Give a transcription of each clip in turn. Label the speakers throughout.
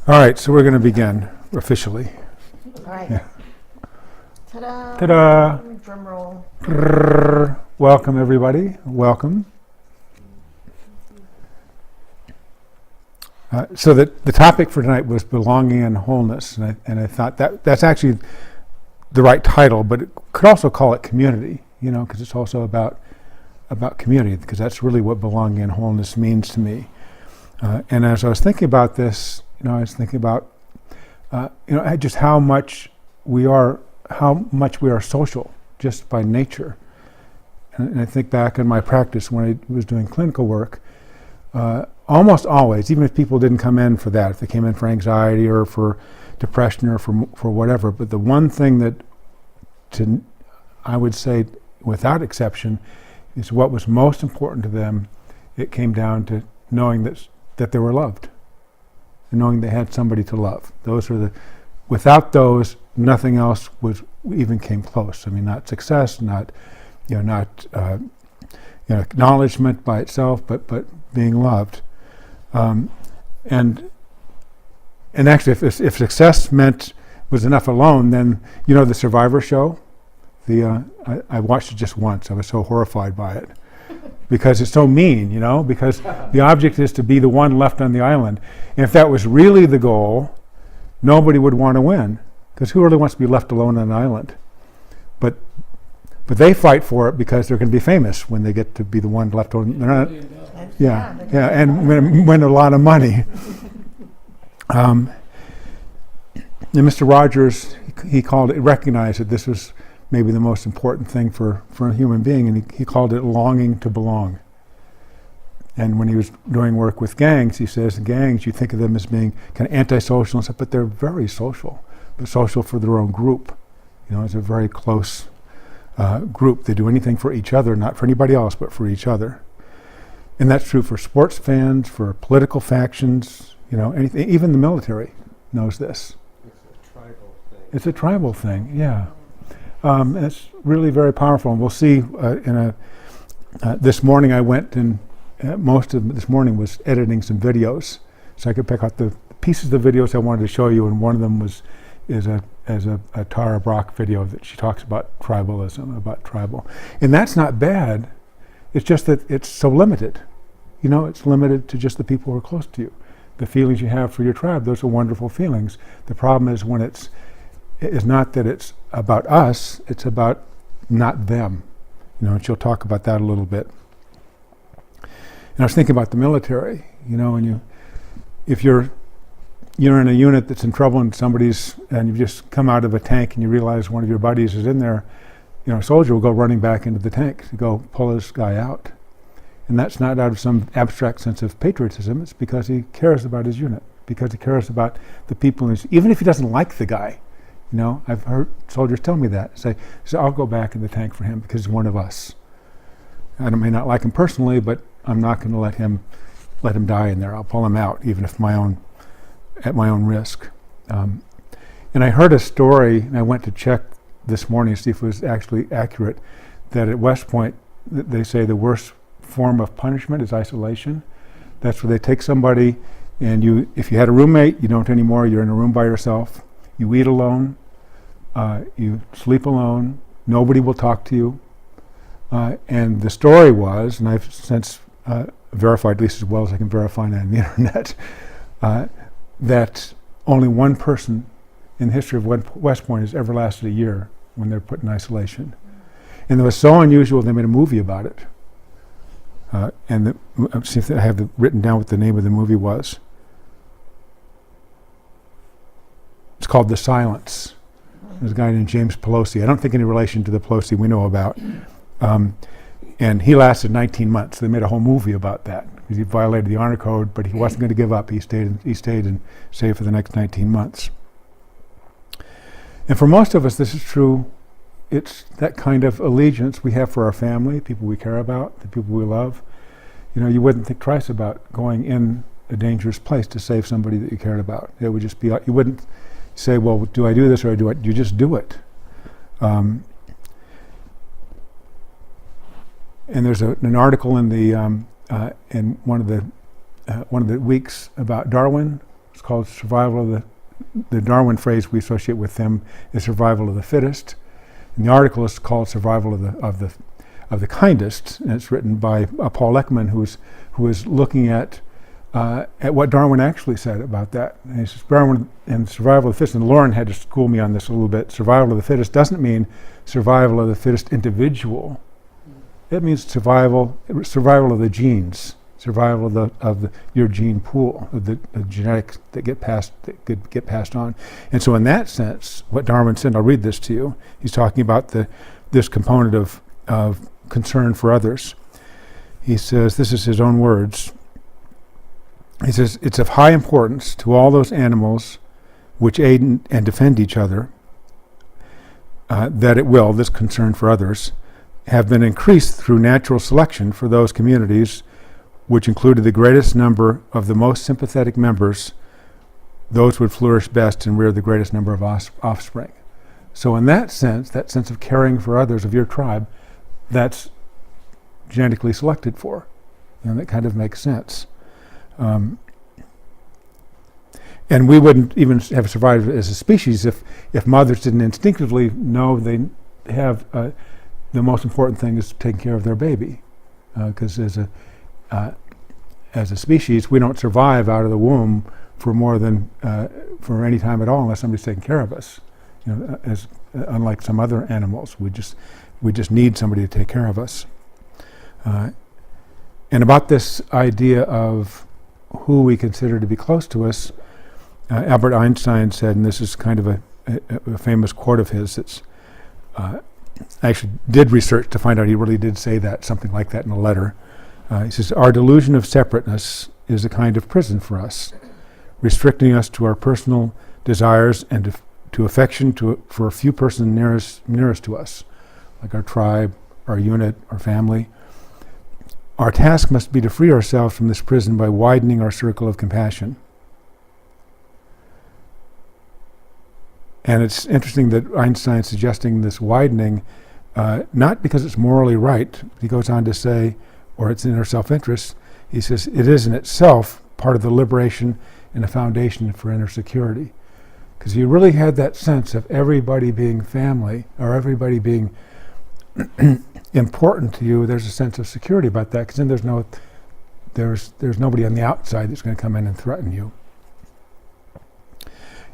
Speaker 1: All right, so we're going to begin officially.
Speaker 2: All right.
Speaker 1: Yeah.
Speaker 2: Ta-da.
Speaker 1: Ta-da.
Speaker 2: Drum roll.
Speaker 1: Welcome, everybody. Welcome. So the topic for tonight was belonging and wholeness, and I thought that's actually the right title, but it could also call it community, because it's also about community, because that's really what belonging and wholeness means to me. And as I was thinking about this, I was thinking about just how much we are social just by nature. And I think back in my practice when I was doing clinical work, almost always, even if people didn't come in for that, if they came in for anxiety or for depression or for whatever, but the one thing that I would say without exception is what was most important to them, it came down to knowing that they were loved and knowing they had somebody to love. Without those, nothing else even came close. I mean, not success, not acknowledgement by itself, but being loved. And actually, if success was enough alone, then the Survivor show. I watched it just once. I was so horrified by it because it's so mean. Because the object is to be the one left on the island. And if that was really the goal, nobody would want to win, because who really wants to be left alone on an island? But they fight for it because they're going to be famous when they get to be the one left on. They're not, and win a lot of money. And Mr. Rogers, he recognized that this was maybe the most important thing for a human being, and he called it longing to belong. And when he was doing work with gangs, he says, gangs, you think of them as being kind of antisocial and stuff, but they're very social, but social for their own group. It's a very close group. They do anything for each other, not for anybody else, but for each other. And that's true for sports fans, for political factions, anything. Even the military knows this. It's a tribal thing, yeah. It's really very powerful, and we'll see. This morning I went and most of this morning was editing some videos, so I could pick out the pieces of the videos I wanted to show you, and one of them is a Tara Brach video that she talks about tribalism, about tribal, and that's not bad. It's just that it's so limited. It's limited to just the people who are close to you. The feelings you have for your tribe, those are wonderful feelings. The problem is when it's not that it's about us, it's about not them. And she'll talk about that a little bit. And I was thinking about the military, and if you're in a unit that's in trouble and you've just come out of a tank and you realize one of your buddies is in there, a soldier will go running back into the tank to go pull this guy out. And that's not out of some abstract sense of patriotism, it's because he cares about his unit, because he cares about the people, even if he doesn't like the guy. I've heard soldiers tell me that. Say, I'll go back in the tank for him because he's one of us. I may not like him personally, but I'm not going to let him die in there. I'll pull him out, even if at my own risk. And I heard a story, and I went to check this morning to see if it was actually accurate, that at West Point, they say the worst form of punishment is isolation. That's where they take somebody, and if you had a roommate, you don't anymore. You're in a room by yourself. You eat alone, you sleep alone, nobody will talk to you. And the story was, and I've since verified, at least as well as I can verify on the internet, that only one person in the history of West Point has ever lasted a year when they're put in isolation. And it was so unusual they made a movie about it. See if I have written down what the name of the movie was. It's called The Silence. There's a guy named James Pelosi. I don't think any relation to the Pelosi we know about. And he lasted 19 months. They made a whole movie about that because he violated the honor code, but he wasn't going to give up. He stayed and stayed for the next 19 months. And for most of us, this is true. It's that kind of allegiance we have for our family, people we care about, the people we love. You wouldn't think twice about going in a dangerous place to save somebody that you cared about. It would just be, you wouldn't say, well, do I do this or do I? You just do it. And there's an article in the in one of the weeks about Darwin, It's called survival of the Darwin phrase we associate with them is survival of the fittest. And the article is called survival of the kindest, and it's written by Paul Ekman, who is looking at what Darwin actually said about that. And he says Darwin and survival of the fittest, and Lauren had to school me on this a little bit. Survival of the fittest doesn't mean survival of the fittest individual. It means survival of the genes, survival of your gene pool, of the genetics that get passed on. And so in that sense, what Darwin said, I'll read this to you, he's talking about this component of concern for others. He says, this is his own words, he says, it's of high importance to all those animals which aid and defend each other, that it will, this concern for others, have been increased through natural selection for those communities which included the greatest number of the most sympathetic members, those would flourish best and rear the greatest number of offspring. So in that sense of caring for others of your tribe, that's genetically selected for. And that kind of makes sense. And we wouldn't even have survived as a species if mothers didn't instinctively know they have the most important thing is taking care of their baby. Because as a species, we don't survive out of the womb for more than for any time at all unless somebody's taking care of us. You know, as unlike some other animals, we just need somebody to take care of us. And about this idea of who we consider to be close to us, Albert Einstein said, and this is kind of a famous quote of his. It's I actually did research to find out he really did say that, something like that in a letter. He says, our delusion of separateness is a kind of prison for us, restricting us to our personal desires and to affection for a few persons nearest to us, like our tribe, our unit, our family. Our task must be to free ourselves from this prison by widening our circle of compassion. And it's interesting that Einstein's suggesting this widening, not because it's morally right. He goes on to say, or it's in our self-interest. He says it is in itself part of the liberation and a foundation for inner security. Because you really had that sense of everybody being family, or everybody being important to you. There's a sense of security about that, because then there's nobody on the outside that's going to come in and threaten you.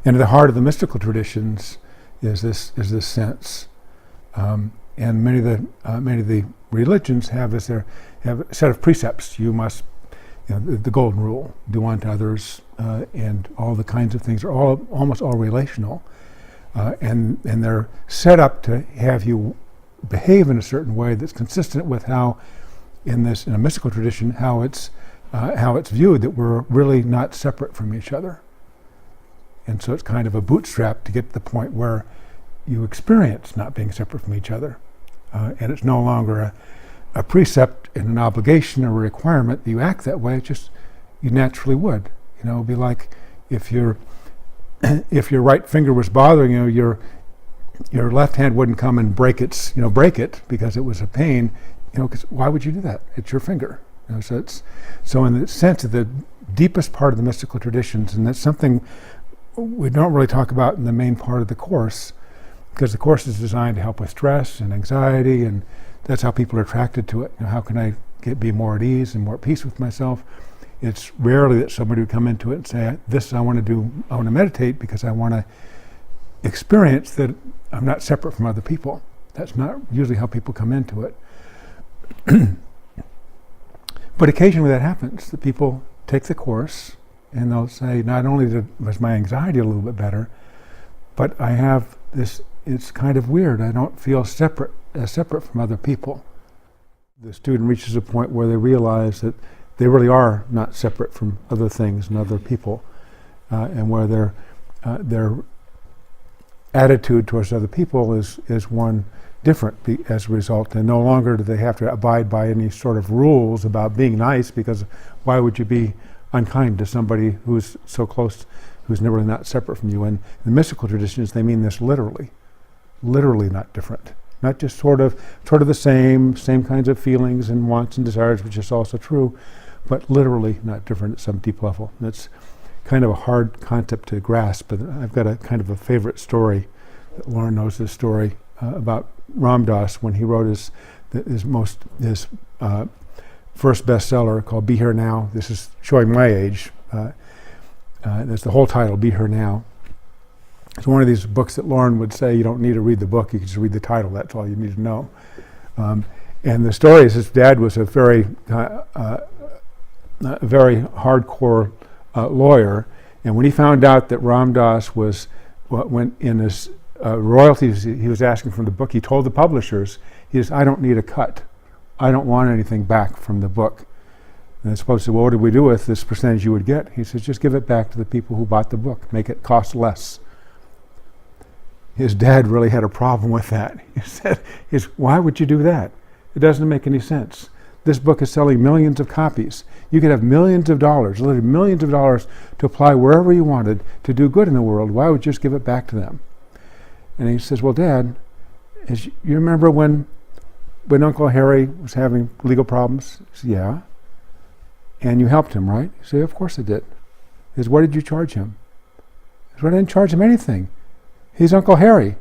Speaker 1: And at the heart of the mystical traditions is this sense, and many of the religions have a set of precepts. You must, the golden rule, do unto others, and all the kinds of things are almost all relational, and they're set up to have you behave in a certain way that's consistent with how, in a mystical tradition, how it's viewed that we're really not separate from each other. And so it's kind of a bootstrap to get to the point where you experience not being separate from each other. And it's no longer a precept and an obligation or a requirement that you act that way. It's just, you naturally would. It'd be like if your right finger was bothering you, your left hand wouldn't come and break it because it was a pain. Because why would you do that? It's your finger. So in the sense of the deepest part of the mystical traditions, and that's something we don't really talk about in the main part of the course, because the course is designed to help with stress and anxiety, and that's how people are attracted to it. How can I be more at ease and more at peace with myself? It's rarely that somebody would come into it and say, this I want to meditate because I want to experience that I'm not separate from other people. That's not usually how people come into it. But occasionally that happens, that people take the course and they'll say, not only was my anxiety a little bit better, but I have this, it's kind of weird. I don't feel separate from other people. The student reaches a point where they realize that they really are not separate from other things and other people, and where their attitude towards other people is one different as a result, and no longer do they have to abide by any sort of rules about being nice, because why would you be unkind to somebody who's so close, who's really not separate from you? And in the mystical traditions, they mean this literally not different, not just sort of the same kinds of feelings and wants and desires, which is also true, but literally not different at some deep level. kind of a hard concept to grasp, but I've got a kind of a favorite story. Lauren knows this story about Ram Dass when he wrote his first bestseller called Be Here Now. This is showing my age. That's the whole title, Be Here Now. It's one of these books that Lauren would say you don't need to read the book, you can just read the title, that's all you need to know. And the story is his dad was a very hardcore lawyer, and when he found out that Ram Dass was went in his royalties he was asking from the book, he told the publishers, he says, I don't need a cut. I don't want anything back from the book. And the publisher said, well, what do we do with this percentage you would get? He says, just give it back to the people who bought the book, make it cost less. His dad really had a problem with that. He said, why would you do that? It doesn't make any sense. This book is selling millions of copies. You could have millions of dollars, literally millions of dollars, to apply wherever you wanted to do good in the world. Why would you just give it back to them? And he says, well, Dad, you remember when Uncle Harry was having legal problems? He said, yeah. And you helped him, right? He said, of course I did. He says, what did you charge him? He says, well, I didn't charge him anything. He's Uncle Harry.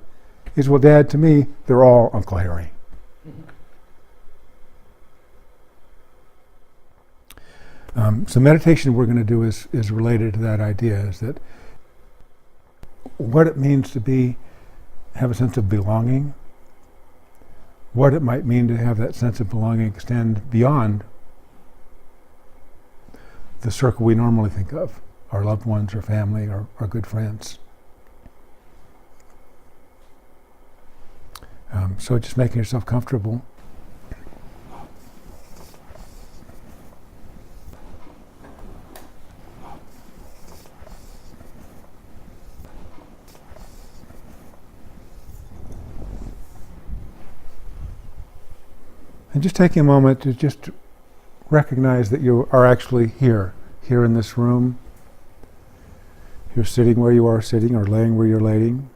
Speaker 1: He says, well, Dad, to me, they're all Uncle Harry. So meditation we're going to do is related to that idea, is that what it means to have a sense of belonging, what it might mean to have that sense of belonging extend beyond the circle we normally think of, our loved ones, our family, our good friends. So just making yourself comfortable. And just taking a moment to just recognize that you are actually here in this room. You're sitting where you are sitting or laying where you're laying.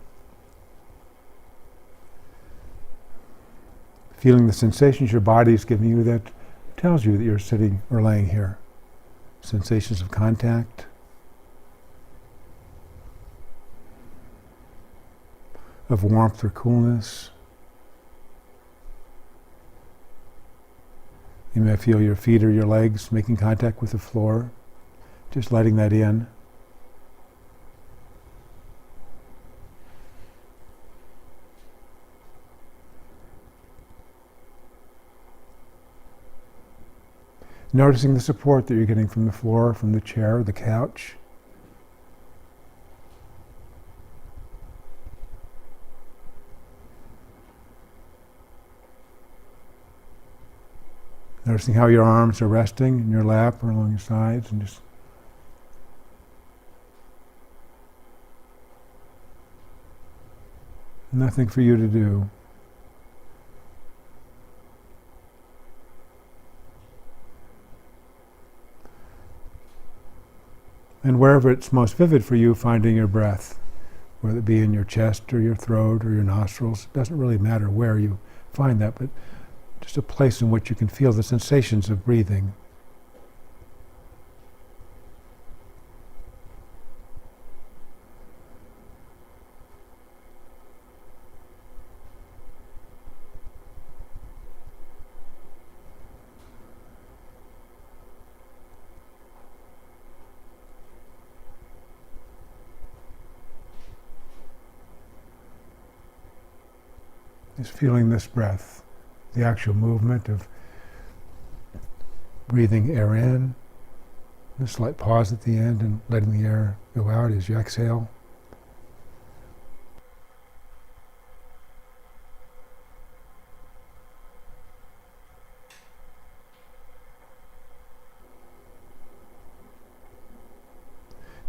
Speaker 1: Feeling the sensations your body is giving you that tells you that you're sitting or laying here. Sensations of contact. Of warmth or coolness. You may feel your feet or your legs making contact with the floor, just letting that in. Noticing the support that you're getting from the floor, from the chair, the couch. Noticing how your arms are resting in your lap or along your sides, and just nothing for you to do. And wherever it's most vivid for you, finding your breath, whether it be in your chest or your throat or your nostrils. It doesn't really matter where you find that, but just a place in which you can feel the sensations of breathing. Just feeling this breath, the actual movement of breathing air in, a slight pause at the end and letting the air go out as you exhale.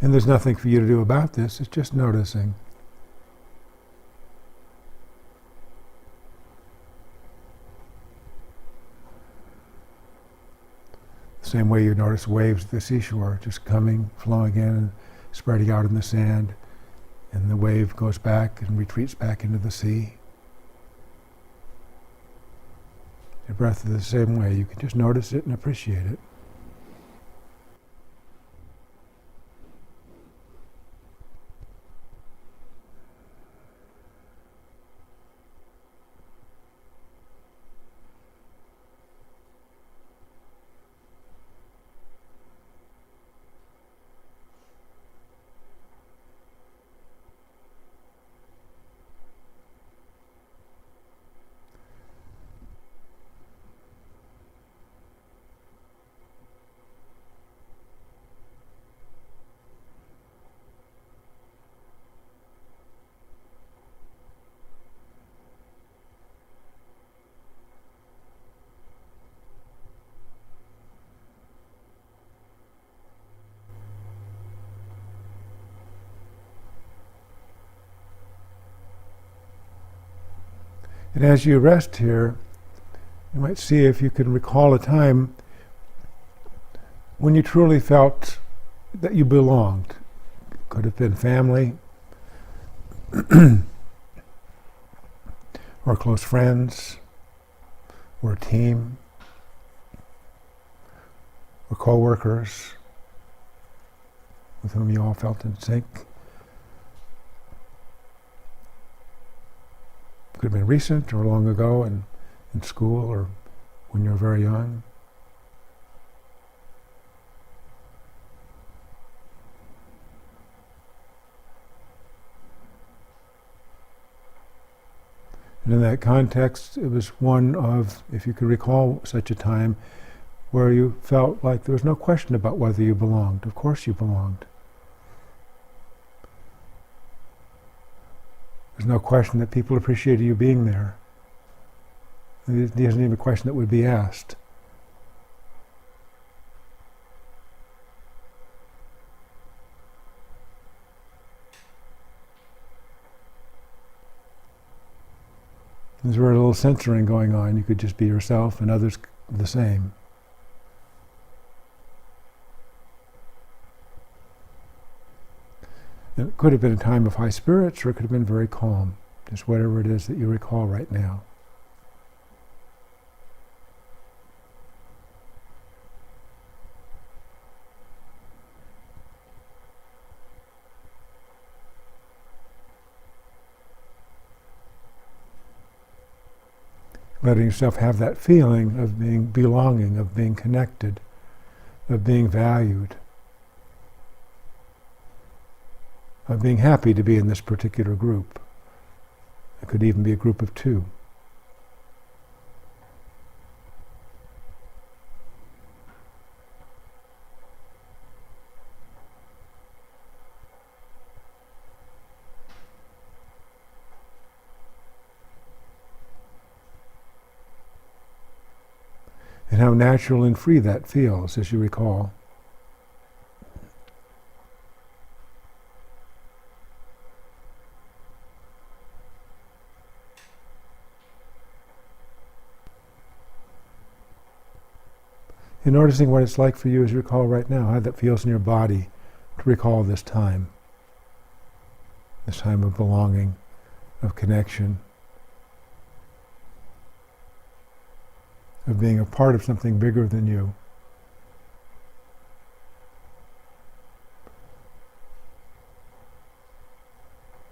Speaker 1: And there's nothing for you to do about this, it's just noticing. Same way you notice waves at the seashore, just coming, flowing in, and spreading out in the sand, and the wave goes back and retreats back into the sea. Your breath is the same way. You can just notice it and appreciate it. And as you rest here, you might see if you can recall a time when you truly felt that you belonged. Could have been family, or close friends, or a team, or co-workers with whom you all felt in sync. Could have been recent or long ago in school or when you were very young. And in that context, it was one of, if you could recall such a time, where you felt like there was no question about whether you belonged. Of course you belonged. There's no question that people appreciated you being there. There isn't even a question that would be asked. There's very little censoring going on. You could just be yourself and others the same. And it could have been a time of high spirits, or it could have been very calm. Just whatever it is that you recall right now. Letting yourself have that feeling of being belonging, of being connected, of being valued, of being happy to be in this particular group. It could even be a group of two. And how natural and free that feels, as you recall. And noticing what it's like for you as you recall right now, how that feels in your body to recall this time of belonging, of connection, of being a part of something bigger than you.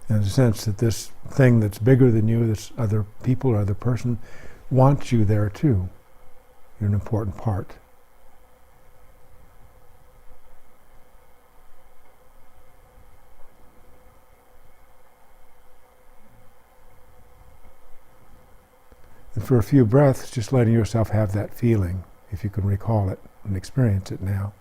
Speaker 1: And a sense that this thing that's bigger than you, this other people or other person, wants you there too. You're an important part. And for a few breaths, just letting yourself have that feeling, if you can recall it and experience it now.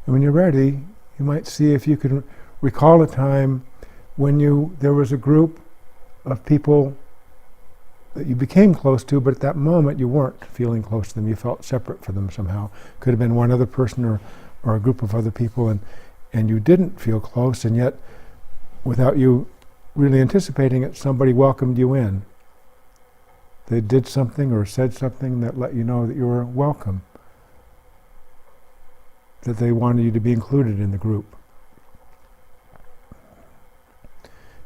Speaker 1: And when you're ready, you might see if you can recall a time when there was a group of people that you became close to, but at that moment you weren't feeling close to them. You felt separate from them somehow. Could have been one other person or a group of other people, and you didn't feel close, and yet, without you really anticipating it, somebody welcomed you in. They did something or said something that let you know that you were welcome, that they wanted you to be included in the group.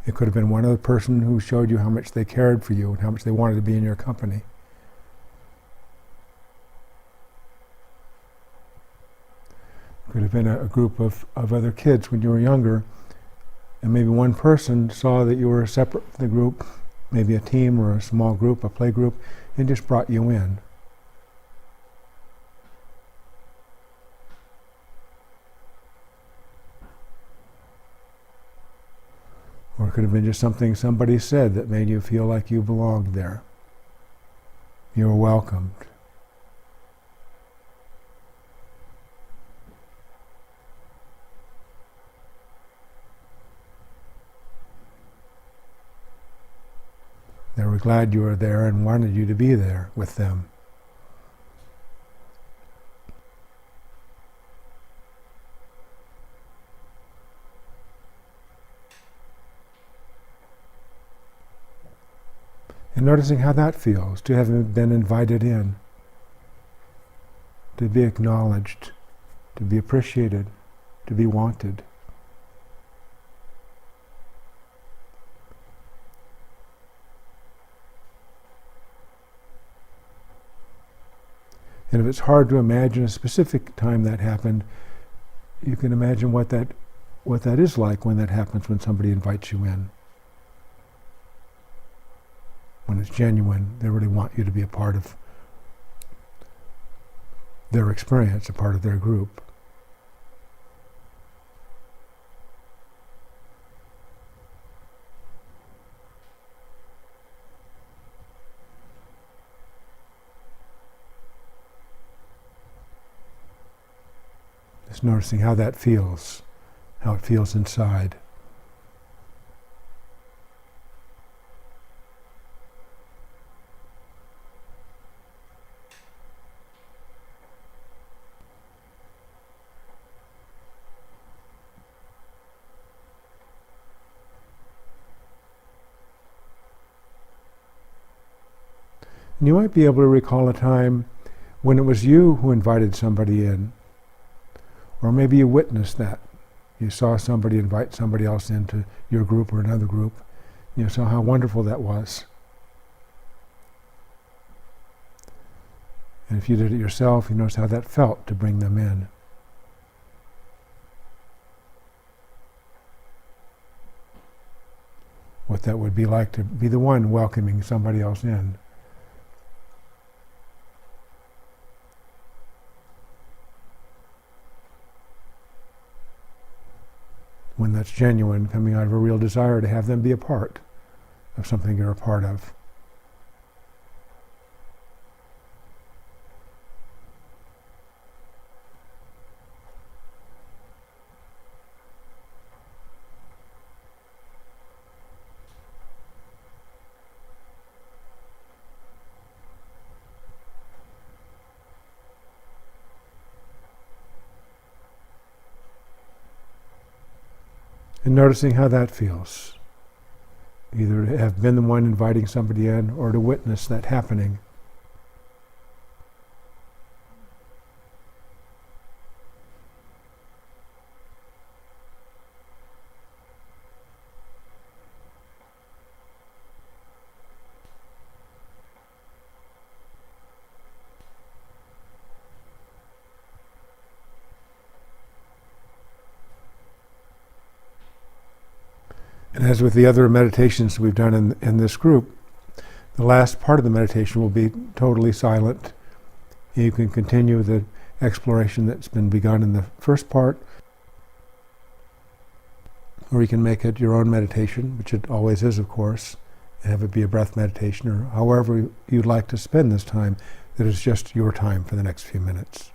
Speaker 1: It could have been one other person who showed you how much they cared for you and how much they wanted to be in your company. It could have been a group of other kids when you were younger, and maybe one person saw that you were separate from the group, maybe a team or a small group, a play group, and just brought you in. Or it could have been just something somebody said that made you feel like you belonged there. You were welcomed. They were glad you were there and wanted you to be there with them. And noticing how that feels, to have been invited in, to be acknowledged, to be appreciated, to be wanted. And if it's hard to imagine a specific time that happened, you can imagine what that is like when that happens, when somebody invites you in. When it's genuine, they really want you to be a part of their experience, a part of their group. Just noticing how that feels, how it feels inside. And you might be able to recall a time when it was you who invited somebody in. Or maybe you witnessed that. You saw somebody invite somebody else into your group or another group. You saw how wonderful that was. And if you did it yourself, you notice how that felt to bring them in. What that would be like to be the one welcoming somebody else in. When that's genuine, coming out of a real desire to have them be a part of something you're a part of. And noticing how that feels. Either to have been the one inviting somebody in or to witness that happening. And as with the other meditations we've done in this group, the last part of the meditation will be totally silent. You can continue the exploration that's been begun in the first part, or you can make it your own meditation, which it always is, of course, and have it be a breath meditation, or however you'd like to spend this time, that is just your time for the next few minutes.